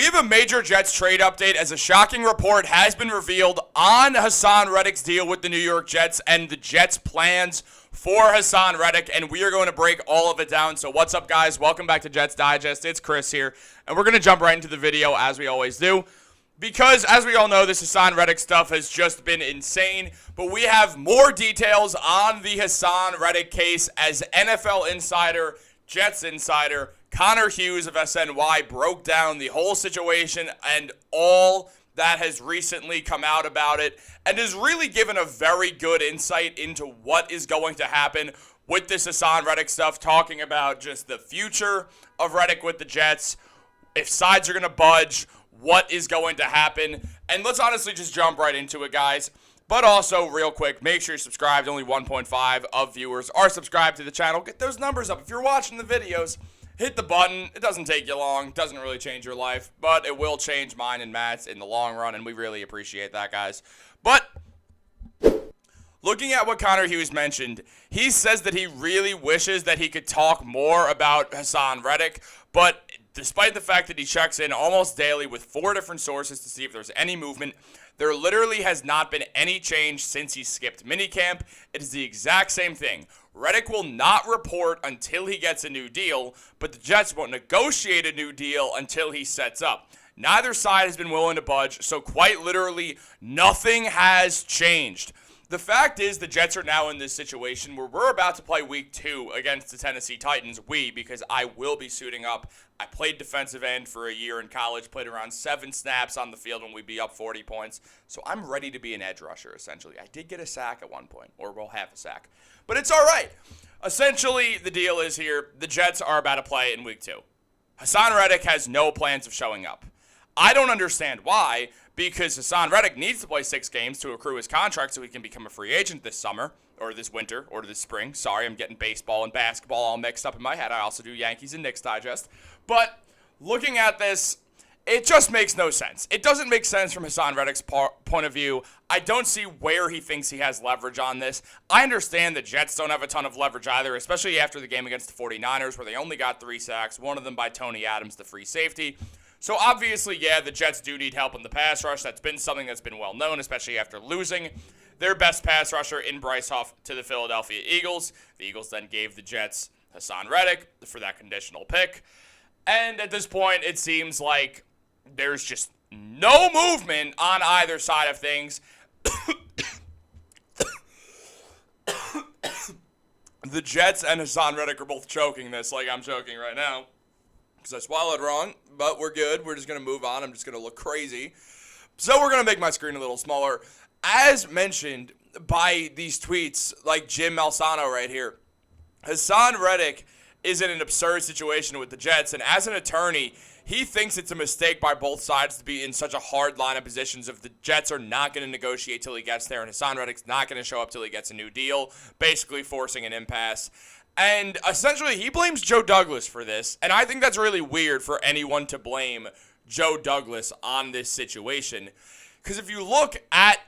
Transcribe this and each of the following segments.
We have a major Jets trade update as a shocking report has been revealed on Hassan Reddick's deal with the New York Jets and the Jets' plans for Hassan Reddick, and we are going to break all of it down. So what's up, guys? Welcome back to Jets Digest. It's Chris here, and we're going to jump right into the video as we always do. Because, as we all know, this Hassan Reddick stuff has just been insane, but we have more details on the Hassan Reddick case as NFL insider, Jets insider, Connor Hughes of SNY broke down the whole situation and all that has recently come out about it and has really given a very good insight into what is going to happen with this Hassan Reddick stuff, talking about just the future of Reddick with the Jets, if sides are going to budge, what is going to happen, and let's honestly just jump right into it, guys. But also, real quick, make sure you're subscribed. Only 1.5 of viewers are subscribed to the channel. Get those numbers up. If you're watching the videos, hit the button. It doesn't take you long. Doesn't really change your life, but it will change mine and Matt's in the long run, and we really appreciate that, guys. But looking at what Connor Hughes mentioned, he says that he really wishes that he could talk more about Hassan Reddick, but despite the fact that he checks in almost daily with 4 different sources to see if there's any movement, there literally has not been any change since he skipped minicamp. It is the exact same thing. Reddick will not report until he gets a new deal, but the Jets won't negotiate a new deal until he sets up. Neither side has been willing to budge, so quite literally nothing has changed. The fact is the Jets are now in this situation where we're about to play week 2 against the Tennessee Titans. Because I will be suiting up. I played defensive end for a year in college, played around 7 snaps on the field when we'd be up 40 points. So I'm ready to be an edge rusher, essentially. I did get a sack at one point, or we'll have a sack. But it's all right. Essentially, the deal is here, the Jets are about to play in week 2. Hassan Reddick has no plans of showing up. I don't understand why, because Hassan Reddick needs to play 6 games to accrue his contract so he can become a free agent this summer, or this winter, or this spring. Sorry, I'm getting baseball and basketball all mixed up in my head. I also do Yankees and Knicks Digest. But looking at this, it just makes no sense. It doesn't make sense from Hassan Reddick's point of view. I don't see where he thinks he has leverage on this. I understand the Jets don't have a ton of leverage either, especially after the game against the 49ers where they only got 3 sacks, one of them by Tony Adams, the free safety. So obviously, yeah, the Jets do need help in the pass rush. That's been something that's been well known, especially after losing their best pass rusher in Bryce Huff to the Philadelphia Eagles. The Eagles then gave the Jets Hassan Reddick for that conditional pick. And at this point, it seems like there's just no movement on either side of things. The Jets and Hassan Reddick are both choking this like I'm choking right now. Because I swallowed wrong, but we're good. We're just going to move on. I'm just going to look crazy. So we're going to make my screen a little smaller. As mentioned by these tweets, like Jim Malsano right here, Hassan Reddick is in an absurd situation with the Jets, and as an attorney, he thinks it's a mistake by both sides to be in such a hard line of positions if the Jets are not going to negotiate till he gets there, and Hassan Reddick's not going to show up till he gets a new deal, basically forcing an impasse. And essentially, he blames Joe Douglas for this, and I think that's really weird for anyone to blame Joe Douglas on this situation. Because if you look at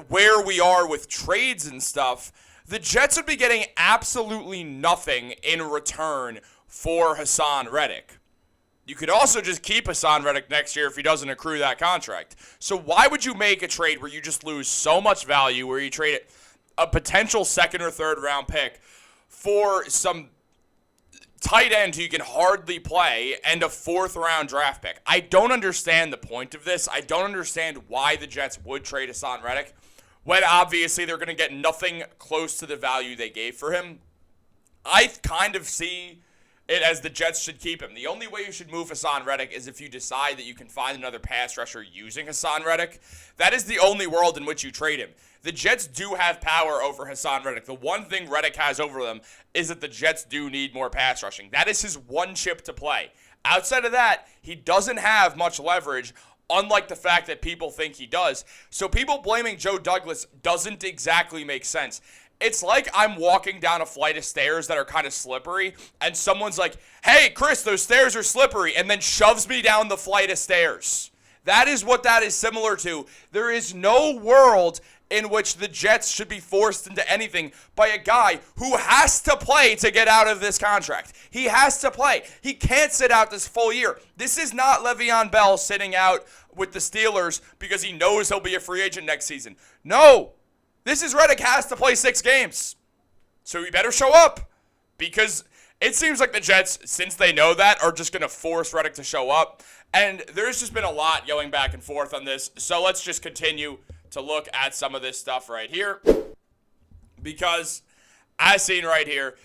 where we are with trades and stuff, the Jets would be getting absolutely nothing in return for Hassan Reddick. You could also just keep Hassan Reddick next year if he doesn't accrue that contract. So why would you make a trade where you just lose so much value, where you trade a potential 2nd or 3rd round pick for some tight end who you can hardly play and a 4th round draft pick? I don't understand the point of this. I don't understand why the Jets would trade Hassan Reddick when obviously they're going to get nothing close to the value they gave for him. I kind of see it as the Jets should keep him. The only way you should move Hassan Reddick is if you decide that you can find another pass rusher using Hassan Reddick. That is the only world in which you trade him. The Jets do have power over Hassan Reddick. The one thing Reddick has over them is that the Jets do need more pass rushing. That is his one chip to play. Outside of that, he doesn't have much leverage, unlike the fact that people think he does. So people blaming Joe Douglas doesn't exactly make sense. It's like I'm walking down a flight of stairs that are kind of slippery, and someone's like, hey, Chris, those stairs are slippery, and then shoves me down the flight of stairs. That is what that is similar to. There is no world in which the Jets should be forced into anything by a guy who has to play to get out of this contract. He has to play. He can't sit out this full year. This is not Le'Veon Bell sitting out with the Steelers because he knows he'll be a free agent next season. No. This is Reddick has to play 6 games. So he better show up because it seems like the Jets, since they know that, are just going to force Reddick to show up. And there's just been a lot going back and forth on this. So let's just continue to look at some of this stuff right here. Because, as seen right here,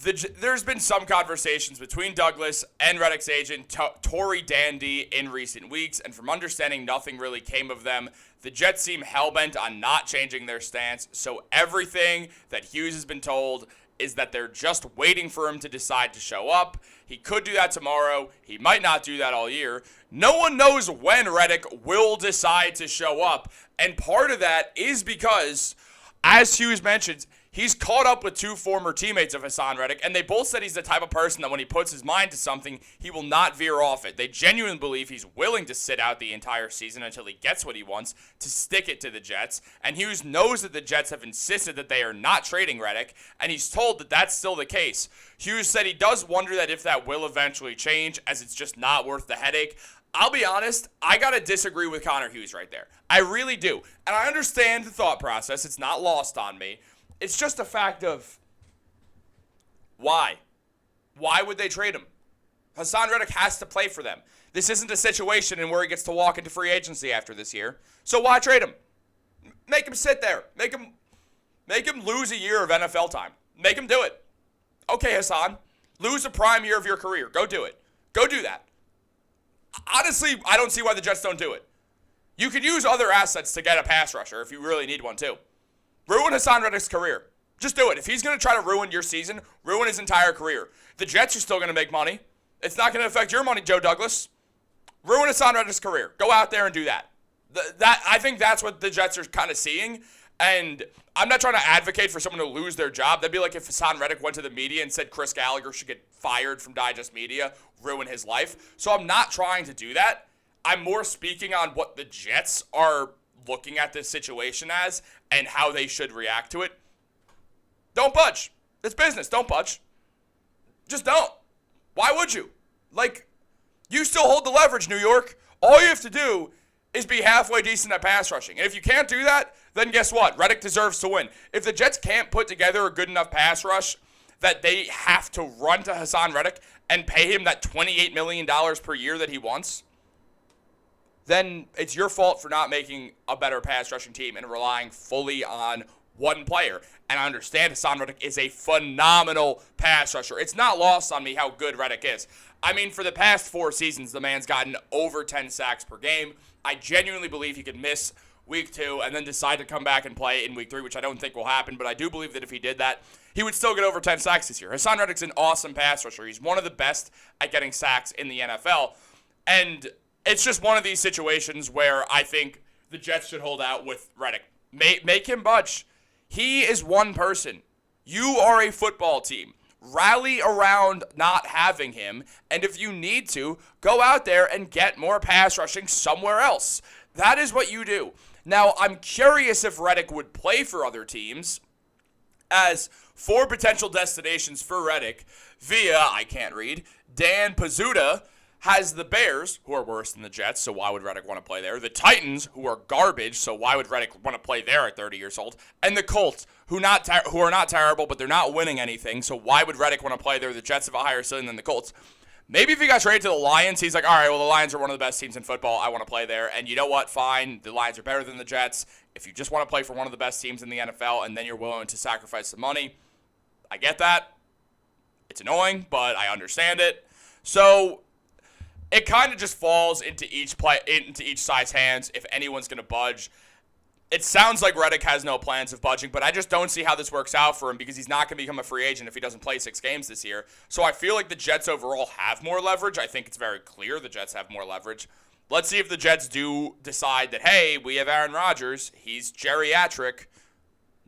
there's been some conversations between Douglas and Reddick's agent, Tory Dandy, in recent weeks. And from understanding, nothing really came of them. The Jets seem hell-bent on not changing their stance. So everything that Hughes has been told is that they're just waiting for him to decide to show up. He could do that tomorrow. He might not do that all year. No one knows when Reddick will decide to show up. And part of that is because, as Hughes mentions, he's caught up with 2 former teammates of Hasson Reddick, and they both said he's the type of person that when he puts his mind to something, he will not veer off it. They genuinely believe he's willing to sit out the entire season until he gets what he wants, to stick it to the Jets. And Hughes knows that the Jets have insisted that they are not trading Reddick, and he's told that that's still the case. Hughes said he does wonder that if that will eventually change, as it's just not worth the headache. I'll be honest, I got to disagree with Connor Hughes right there. I really do. And I understand the thought process. It's not lost on me. It's just a fact of why? Why would they trade him? Hassan Reddick has to play for them. This isn't a situation in where he gets to walk into free agency after this year. So why trade him? Make him sit there. Make him lose a year of NFL time. Make him do it. Okay, Hassan, lose a prime year of your career. Go do it. Go do that. Honestly, I don't see why the Jets don't do it. You could use other assets to get a pass rusher if you really need one too. Ruin Hassan Reddick's career. Just do it. If he's going to try to ruin your season, ruin his entire career. The Jets are still going to make money. It's not going to affect your money, Joe Douglas. Ruin Hassan Reddick's career. Go out there and do that. I think that's what the Jets are kind of seeing. And I'm not trying to advocate for someone to lose their job. That'd be like if Hassan Reddick went to the media and said Chris Gallagher should get fired from Digest Media, ruin his life. So I'm not trying to do that. I'm more speaking on what the Jets are looking at this situation as and how they should react to it. Don't budge. It's business. Don't budge. Just don't. Why would you? Like, you still hold the leverage, New York. All you have to do is be halfway decent at pass rushing. And if you can't do that, then guess what? Reddick deserves to win. If the Jets can't put together a good enough pass rush that they have to run to Hassan Reddick and pay him that $28 million per year that he wants, then it's your fault for not making a better pass rushing team and relying fully on one player. And I understand Hassan Reddick is a phenomenal pass rusher. It's not lost on me how good Reddick is. I mean, for the past 4 seasons, the man's gotten over 10 sacks per game. I genuinely believe he could miss week 2 and then decide to come back and play in week 3, which I don't think will happen, but I do believe that if he did that, he would still get over 10 sacks this year. Hassan Reddick's an awesome pass rusher. He's one of the best at getting sacks in the NFL. And it's just one of these situations where I think the Jets should hold out with Reddick. Make him budge. He is one person. You are a football team. Rally around not having him, and if you need to, go out there and get more pass rushing somewhere else. That is what you do. Now, I'm curious if Reddick would play for other teams, as 4 potential destinations for Reddick via, I can't read, Dan Pizzuta has the Bears, who are worse than the Jets, so why would Reddick want to play there? The Titans, who are garbage, so why would Reddick want to play there at 30 years old? And the Colts, who are not terrible, but they're not winning anything, so why would Reddick want to play there? The Jets have a higher ceiling than the Colts. Maybe if he got traded to the Lions, he's like, all right, well, the Lions are one of the best teams in football. I want to play there. And you know what? Fine. The Lions are better than the Jets. If you just want to play for one of the best teams in the NFL and then you're willing to sacrifice some money, I get that. It's annoying, but I understand it. So it kind of just falls into each side's hands if anyone's going to budge. It sounds like Reddick has no plans of budging, but I just don't see how this works out for him because he's not going to become a free agent if he doesn't play 6 games this year. So I feel like the Jets overall have more leverage. I think it's very clear the Jets have more leverage. Let's see if the Jets do decide that, hey, we have Aaron Rodgers. He's geriatric.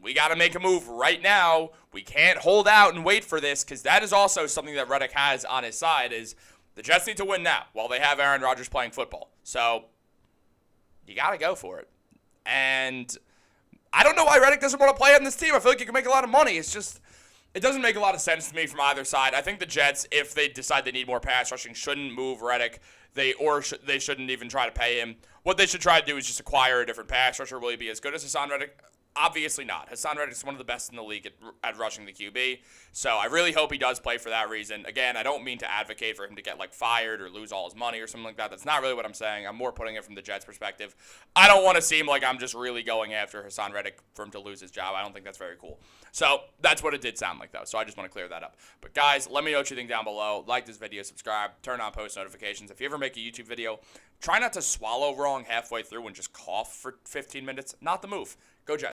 We got to make a move right now. We can't hold out and wait for this because that is also something that Reddick has on his side is the Jets need to win now while they have Aaron Rodgers playing football. So you got to go for it. And I don't know why Reddick doesn't want to play on this team. I feel like he can make a lot of money. It's just, it doesn't make a lot of sense to me from either side. I think the Jets, if they decide they need more pass rushing, shouldn't move Reddick. They shouldn't even try to pay him. What they should try to do is just acquire a different pass rusher. Will he be as good as Hassan Reddick? Obviously not. Hassan Reddick is one of the best in the league at rushing the QB. So I really hope he does play for that reason. Again, I don't mean to advocate for him to get fired or lose all his money or something like that. That's not really what I'm saying. I'm more putting it from the Jets' perspective. I don't want to seem like I'm just really going after Hassan Reddick for him to lose his job. I don't think that's very cool. So that's what it did sound like, though. So I just want to clear that up. But guys, let me know what you think down below. Like this video, subscribe, turn on post notifications. If you ever make a YouTube video, try not to swallow wrong halfway through and just cough for 15 minutes. Not the move. Go Jets.